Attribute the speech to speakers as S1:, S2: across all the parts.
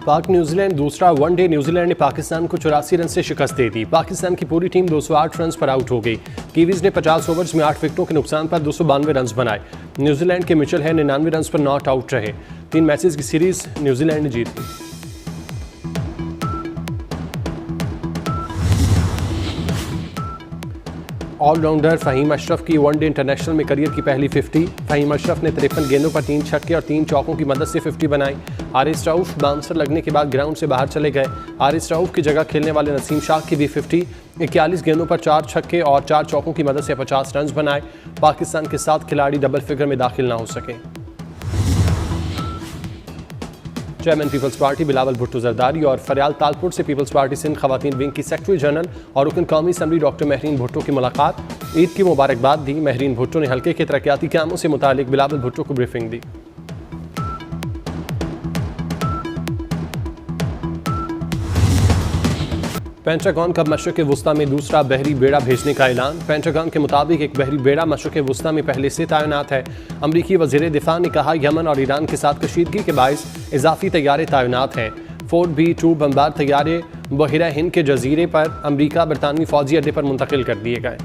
S1: पाक न्यूजीलैंड दूसरा one day. New Zealand ने पाकिस्तान को 84 रन से शिकस्त दे दी। पाकिस्तान की पूरी टीम 208 रन पर आउट हो गई। कीवीज ने 50 ओवर्स में 8 विकेटों के नुकसान पर 292 रन बनाए। न्यूजीलैंड के मिचेल है 99 रन पर नॉट आउट रहे। 3 मैचेस की सीरीज न्यूजीलैंड ने जीत ली। ऑलराउंडर फ़हीम अशरफ की वनडे इंटरनेशनल में करियर की पहली 50। फ़हीम अशरफ ने 53 गेंदों पर 3 छक्के और 3 चौकों की मदद से 50 बनाई। हारिस रऊफ बाउंसर लगने के बाद ग्राउंड से बाहर चले गए। हारिस रऊफ की जगह खेलने वाले नसीम शाह की भी 50। 41 गेंदों पर 4 छक्के और 4 चौकों की मदद से 50 रन बनाए। पाकिस्तान के 7 खिलाड़ी डबल फिगर में दाखिल न हो सके। चेयरमैन पीपल्स पार्टी बिलावल भुट्टो जरदारी और फरियाल तालपुर से पीपल्स पार्टी सिंध खवातीन विंग की सेक्रेटरी जनरल और रुकन कौमी असम्बली डॉक्टर महरीन भुट्टो की मुलाकात। ईद की मुबारकबाद दी। महरीन भुट्टो ने हल्के के तरक्याती कामों से मुतालिक बिलावल भुट्टो को ब्रीफिंग दी। पेंटागन का मशरक़ वुस्ता में दूसरा बहरी बेड़ा भेजने का ऐलान। पेंटागन के मुताबिक एक बहरी बेड़ा मशरक़ वुस्ता में पहले से तैनात है। अमरीकी वज़ीर दिफा ने कहा यमन और ईरान के साथ कशीदगी के बायस इजाफी तैयारे तैनात हैं। फोर्ड B-2 बमबार तैयारे बहिरा हिंद के जजीरे पर अमरीका बरतानवी फौजी अड्डे पर मुंतकिल कर दिए गए।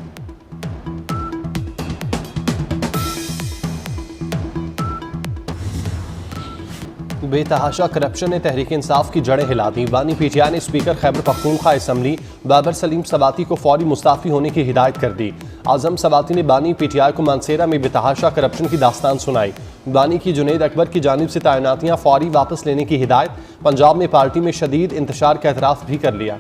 S1: बेतहाशा करप्शन ने तहरीक इंसाफ की जड़ें हिला दी। बानी PTI ने स्पीकर खैबर पख्तूनख्वा असम्बली बाबर सलीम सवाती को फौरी मुस्ताफ़ी होने की हिदायत कर दी। आज़म सवाती ने बानी PTI को मानसेरा में बेतहाशा करप्शन की दास्तान सुनाई। बानी की जुनैद अकबर की जानिब से तैनातियाँ फौरी वापस लेने की हिदायत। पंजाब में पार्टी में शदीद इंतशार का एतराफ़ भी कर लिया।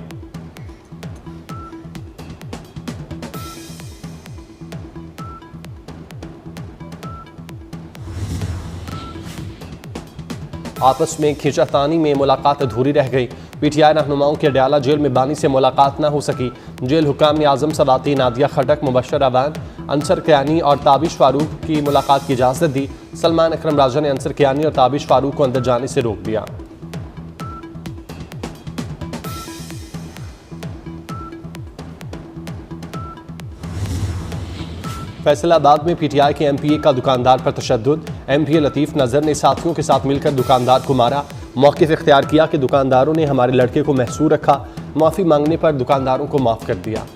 S1: आपस में खींचातानी में मुलाकात अधूरी रह गई। PTI रहनुमाओं के अडयाला जेल में बानी से मुलाकात न हो सकी। जेल हुकाम ने आज़म सवाती, नादिया खटक, मुबशर अवान, अंसर कियानी और ताबिश फारूक की मुलाकात की इजाज़त दी। सलमान अकरम राजा ने अंसर कियानी और ताबिश फारूक को अंदर जाने से रोक दिया। फैसलाबाद में PTI के MPA का दुकानदार पर तशद्दुद। MPA लतीफ़ नज़र ने साथियों के साथ मिलकर दुकानदार को मारा। मौक़िफ़ इख्तियार किया कि दुकानदारों ने हमारे लड़के को महसूर रखा। माफ़ी मांगने पर दुकानदारों को माफ़ कर दिया।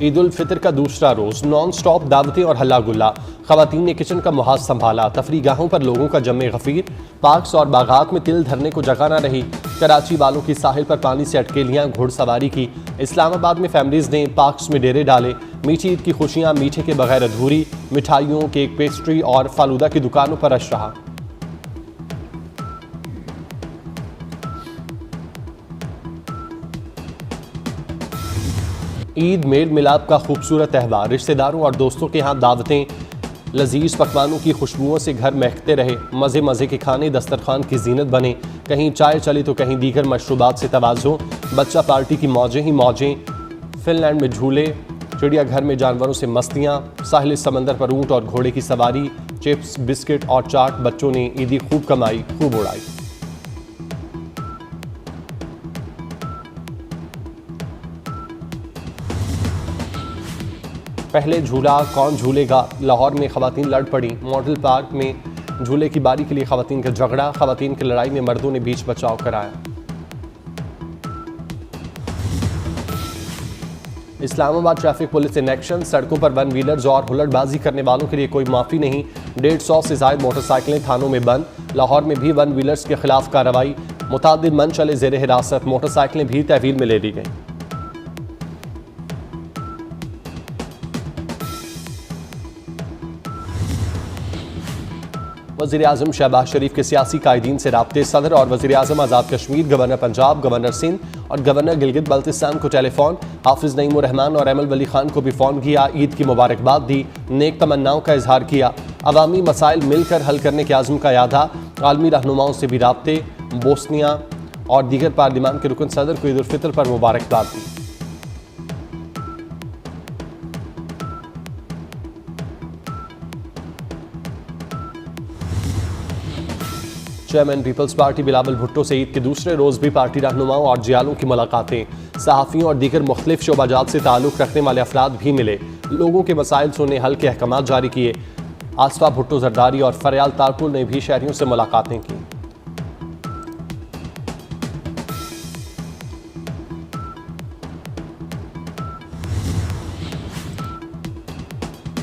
S1: ईद उल फितर का दूसरा रोज़ नॉन स्टॉप दावतें और हल्ला गुल्ला। ख़वातीन ने किचन का मुहाज संभाला। तफरीगाहों पर लोगों का जमे गफ़ीर। पार्क्स और बागात में तिल धरने को जगह न रही। कराची वालों की साहिल पर पानी से अटकेलियाँ घुड़सवारी की। इस्लामाबाद में फैमिलीज़ ने पार्क्स में डेरे डाले। मीठी ईद की खुशियाँ मीठे के बगैर अधूरी। मिठाइयों, केक, पेस्ट्री और फालूदा की दुकानों पर रश रहा। ईद मेल मिलाप का खूबसूरत त्यौहार। रिश्तेदारों और दोस्तों के यहाँ दावतें, लजीज पकवानों की खुशबुओं से घर महकते रहे। मज़े मज़े के खाने दस्तरखान की जीनत बने। कहीं चाय चली तो कहीं दीगर मशरूबात से तवाज़ो। बच्चा पार्टी की मौजें ही मौजें। फिनलैंड में झूले, चिड़ियाघर में जानवरों से मस्तियाँ, साहिल समंदर पर ऊँट और घोड़े की सवारी, चिप्स, बिस्किट और चाट। बच्चों ने ईदी खूब कमाई, खूब उड़ाई। पहले झूला कौन झूलेगा। लाहौर में खवातीन लड़ पड़ी। मॉडल पार्क में झूले की बारी के लिए खवातीन का झगड़ा। खवातीन की लड़ाई में मर्दों ने बीच बचाव कराया। Islamabad traffic police in action. सड़कों पर वन व्हीलर्स और हुल्लड़बाजी करने वालों के लिए कोई माफ़ी नहीं। 150 से ज़ायद मोटरसाइकिलें थानों में बंद। लाहौर में भी वन व्हीलर्स के खिलाफ कार्रवाई। मुतादिद मन चले ज़ेर हिरासत। मोटरसाइकिलें भी तहवील में ले ली गई। वज़ीर आज़म शहबाज शरीफ के सियासी कायदीन से राब्ते। सदर और वज़ीर आज़म आज़ाद कश्मीर, गवर्नर पंजाब, गवर्नर सिंध और गवर्नर गिलगित बल्तिस्तान को टेलीफोन। हाफिज़ नईम उर रहमान और एमल वली खान को भी फ़ोन किया। ईद की मुबारकबाद दी। नेक तमन्नाओं का इजहार किया। अवामी मसाइल मिलकर हल करने के आज़म का यादा। आलमी रहनुमाओं से भी राब्ते। बोस्निया और दीगर पार्लिमान के रुकन सदर को ईद उल फितर पर मुबारकबाद दी। चेयरमैन पीपल्स पार्टी बिलावल भुट्टो से ईद के दूसरे रोज़ भी पार्टी रहनुमाओं और जियालों की मुलाकातें। सहाफ़ियों और दीगर मुख्तलिफ शोबाजात से ताल्लुक़ रखने वाले अफराद भी मिले। लोगों के मसाइल सुनने, हल के अहकाम जारी किए। आसफा भुट्टो जरदारी और फरयाल तारपुल ने भी शहरियों से मुलाकातें की।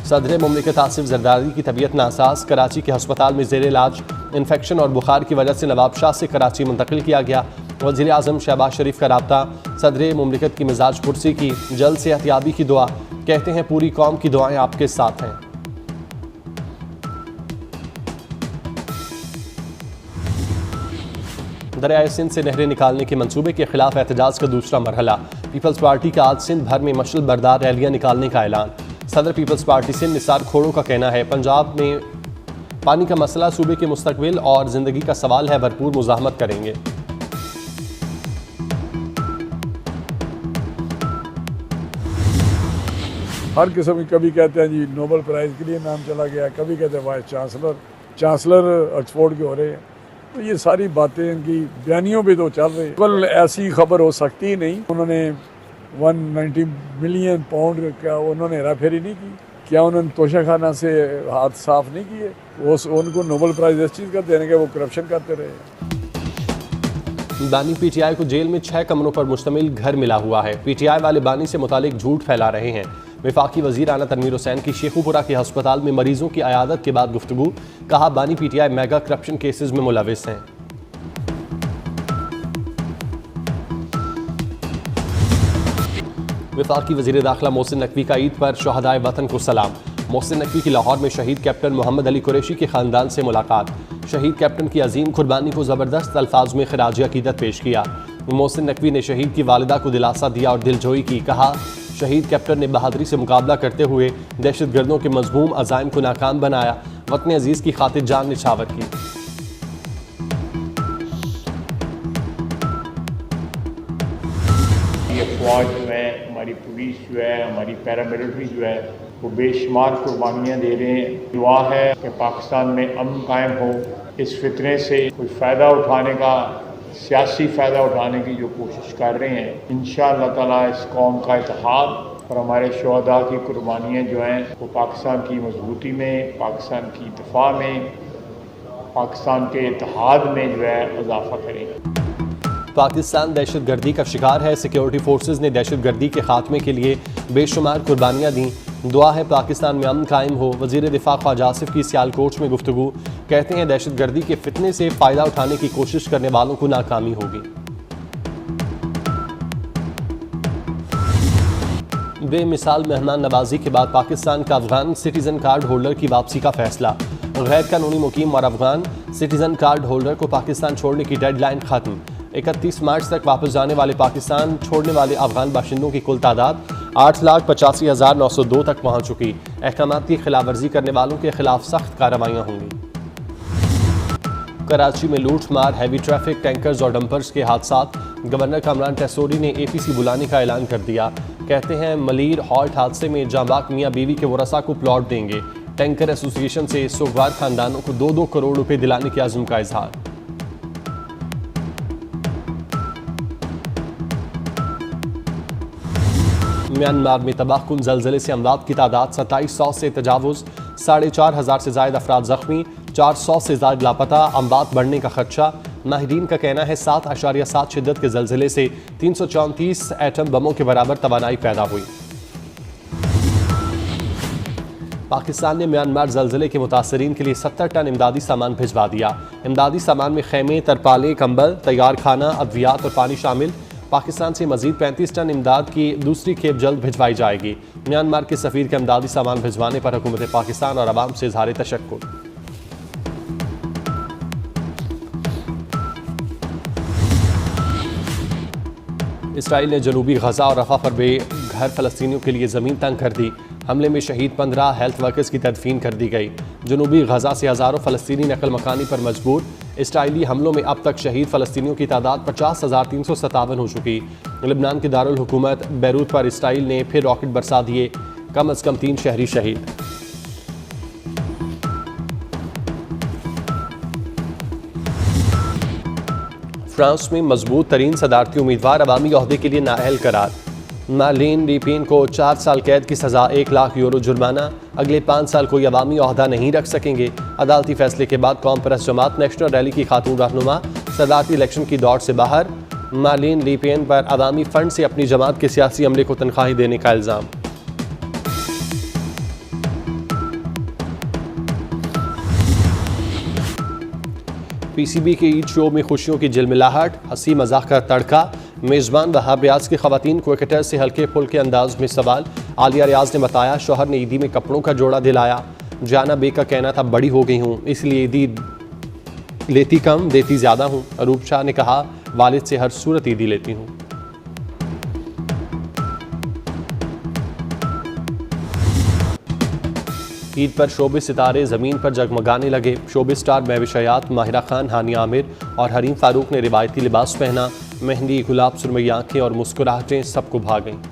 S1: सदर मुमलिकत आसिफ जरदारी की तबीयत नासाज, कराची के अस्पताल में जेर इलाज। इन्फेक्शन और बुखार की वजह से नवाब शाह से कराची मुंतकिल किया गया। वज़ीर आज़म शहबाज शरीफ का राब्ता सदर मुमलिकत की मिजाज कुर्सी की, जल्द सेहतियाबी की दुआ। कहते हैं पूरी कौम की दुआएं आपके साथ हैं। दरियाए सिंध से नहरें निकालने के मंसूबे के खिलाफ एहतजाज का दूसरा मरहला। पीपल्स पार्टी का आज सिंध भर में मशल बरदार रैलियां निकालने का ऐलान। सदर पीपल्स पार्टी सिंध निसार खोड़ो का कहना है पंजाब में पानी का मसला सूबे के मुस्तकबिल और जिंदगी का सवाल है, भरपूर मुजाहमत करेंगे।
S2: हर किस्म की, कभी कहते हैं जी नोबेल प्राइज़ के लिए नाम चला गया, कभी कहते हैं वाइस चांसलर ऑक्सफोर्ड के हो रहे हैं। तो ये सारी बातें इनकी बयानियों पे तो चल रही है, बिल्कुल ऐसी खबर हो सकती ही नहीं। उन्होंने 190 मिलियन पाउंड का उन्होंने हेराफेरी नहीं की, क्या उन्होंने तोशाखाना से हाथ साफ नहीं किए? वो उनको नोबेल प्राइज़ इस चीज़ का देने के वो करप्शन करते रहे।
S1: बानी पीटीआई को जेल में 6 कमरों पर मुश्तमिल घर मिला हुआ है। पीटीआई वाले बानी से मुतालिक झूठ फैला रहे हैं। वफाकी वज़ीर आला तनवीर हुसैन की शेखुपुरा के अस्पताल में मरीजों की अयादत के बाद गुफ्तगू। कहा बानी पीटीआई मेगा करप्शन केसेस में मुलविस हैं। वफाकी वज़ीर दाखिला मोहसिन नकवी का ईद पर शहदाए वतन को सलाम। मोहसिन नकवी की लाहौर में शहीद कैप्टन मोहम्मद अली कुरैशी के ख़ानदान से मुलाकात। शहीद कैप्टन की अजीम कुर्बानी को ज़बरदस्त अल्फाज में खिराज अकीदत पेश किया। मोहसिन नकवी ने शहीद की वालिदा को दिलासा दिया और दिलजोई की। कहा शहीद कैप्टन ने बहादुरी से मुकाबला करते हुए दहशतगर्दों के मजमूम अज़ाइम को नाकाम बनाया, वतन अजीज़ की खातिर जान निछावर की।
S3: ये फौज जो है, हमारी पुलिस जो है, हमारी पैरामिलिट्री जो है, वो बेशुमार कुर्बानियाँ दे रहे हैं। दुआ है कि पाकिस्तान में अमन कायम हो। इस फितने से कुछ फ़ायदा उठाने का, सियासी फ़ायदा उठाने की जो कोशिश कर रहे हैं, इंशाअल्लाह ताला इस कौम का इत्तेहाद और हमारे शहदा की कुर्बानियाँ जो हैं वो पाकिस्तान की मजबूती में, पाकिस्तान की दिफा में, पाकिस्तान के इत्तेहाद में जो है इजाफा करेंगे।
S1: पाकिस्तान दहशतगर्दी का शिकार है। सिक्योरिटी फोर्सेज ने दहशतगर्दी के खात्मे के लिए बेशुमार कुर्बानियाँ दी। दुआ है पाकिस्तान में अमन कायम हो। वज़ीर दिफा ख्वाजा आसिफ की सियालकोट में गुफ्तगू। कहते हैं दहशतगर्दी के फितने से फ़ायदा उठाने की कोशिश करने वालों को नाकामी होगी। बेमिसाल मेहमान नवाजी के बाद पाकिस्तान का अफगान सिटीज़न कार्ड होल्डर की वापसी का फैसला। गैर कानूनी मुकीम और अफगान सिटीज़न कार्ड होल्डर को पाकिस्तान छोड़ने की डेडलाइन खत्म। 31 मार्च तक वापस जाने वाले पाकिस्तान छोड़ने वाले अफगान बाशिंदों की कुल तादाद 8,85,902 तक पहुँच चुकी। अहकामात की खिलाफ वर्जी करने वालों के खिलाफ सख्त कार्रवाइयाँ होंगी। कराची में लूट मार, हैवी ट्रैफिक, टैंकर्स और डंपर्स के हादसात। गवर्नर कामरान टेसोरी ने APC बुलाने का ऐलान कर दिया। कहते हैं मलीर हॉल्ट हादसे में जांबाक मियाँ बीवी के वरसा को प्लॉट देंगे। टैंकर एसोसिएशन से सोगवार खानदानों को 2-2 करोड़ रुपए दिलाने के आज़म का इजहार। म्यांमार में तबाहकुन ज़लज़ले से अमवात की तादाद 2700 से तजावुज़। 4,500 से ज़ायद अफराद ज़ख्मी, 400 से ज़ायद लापता। अमवात बढ़ने का खदशा। माहिरीन का कहना है 7.7 शिद्दत के ज़लज़ले से 334 एटम बमों के बराबर तवानाई पैदा हुई। पाकिस्तान ने म्यांमार ज़लज़ले के मुतासरीन के लिए 70 टन इमदादी सामान भिजवा दिया। इमदादी सामान में खैमे, तरपालें, कंबल, तैयार खाना, अद्वियात और पानी शामिल। पाकिस्तान से मजीद 35 टन इमदाद की दूसरी खेप जल्द भिजवाई जाएगी। म्यांमार के सफ़ीर के इमदादी सामान भिजवाने पर हुकूमत पाकिस्तान और अवाम से इज़हार तशक्कुर। इसराइल ने जनूबी गजा और रफा पर बेघर फ़लस्तीनियों के लिए ज़मीन तंग कर दी। हमले में शहीद 15 हेल्थ वर्कर्स की तदफीन कर दी गई। जनूबी गजा से हज़ारों फ़लस्तीनी नकल मकानी पर मजबूर। इसराइली हमलों में अब तक शहीद फ़लस्तीनियों की तादाद 50,357 हो चुकी। लबनान के दारुल हुकूमत बैरूत पर इसराइल ने फिर रॉकेट बरसा दिए। कम अज़ कम 3 शहरी शहीद। फ्रांस में मजबूत तरीन सदारती उम्मीदवार अवामी ओहदे के लिए नाअहल करार। मार्लीन ले पेन को 4 साल कैद की सज़ा, 1 लाख यूरो जुर्माना। अगले 5 साल कोई अवामी ओहदा नहीं रख सकेंगे। अदालती फैसले के बाद कौम परस्त जमात नेशनल रैली की खातून रहनुमा सदारती इलेक्शन की दौड़ से बाहर। मार्लीन ले पेन पर अवामी फंड से अपनी जमात के सियासी अमले को तनख्वाही देने का इल्ज़ाम। पीसीबी के ईद शो में खुशियों की झिलमिलाहट, हंसी मजाक का तड़का। मेज़बान वहाब रियाज की खवातीन क्रिकेटर से हल्के फुल्के अंदाज में सवाल। आलिया रियाज ने बताया शौहर ने ईदी में कपड़ों का जोड़ा दिलाया। जाना बे का कहना था बड़ी हो गई हूँ इसलिए ईदी लेती कम देती ज़्यादा हूँ। अरूप शाह ने कहा वालिद से हर सूरत ईदी लेती हूँ। ईद पर शोबिस सितारे ज़मीन पर जगमगाने लगे। शोबिस स्टार महविश हयात, माहिरा खान, हानिया आमिर और हरीम फारूक ने रिवायती लिबास पहना। मेहंदी, गुलाब, सुरमई आंखें और मुस्कुराहटें सबको भा गईं।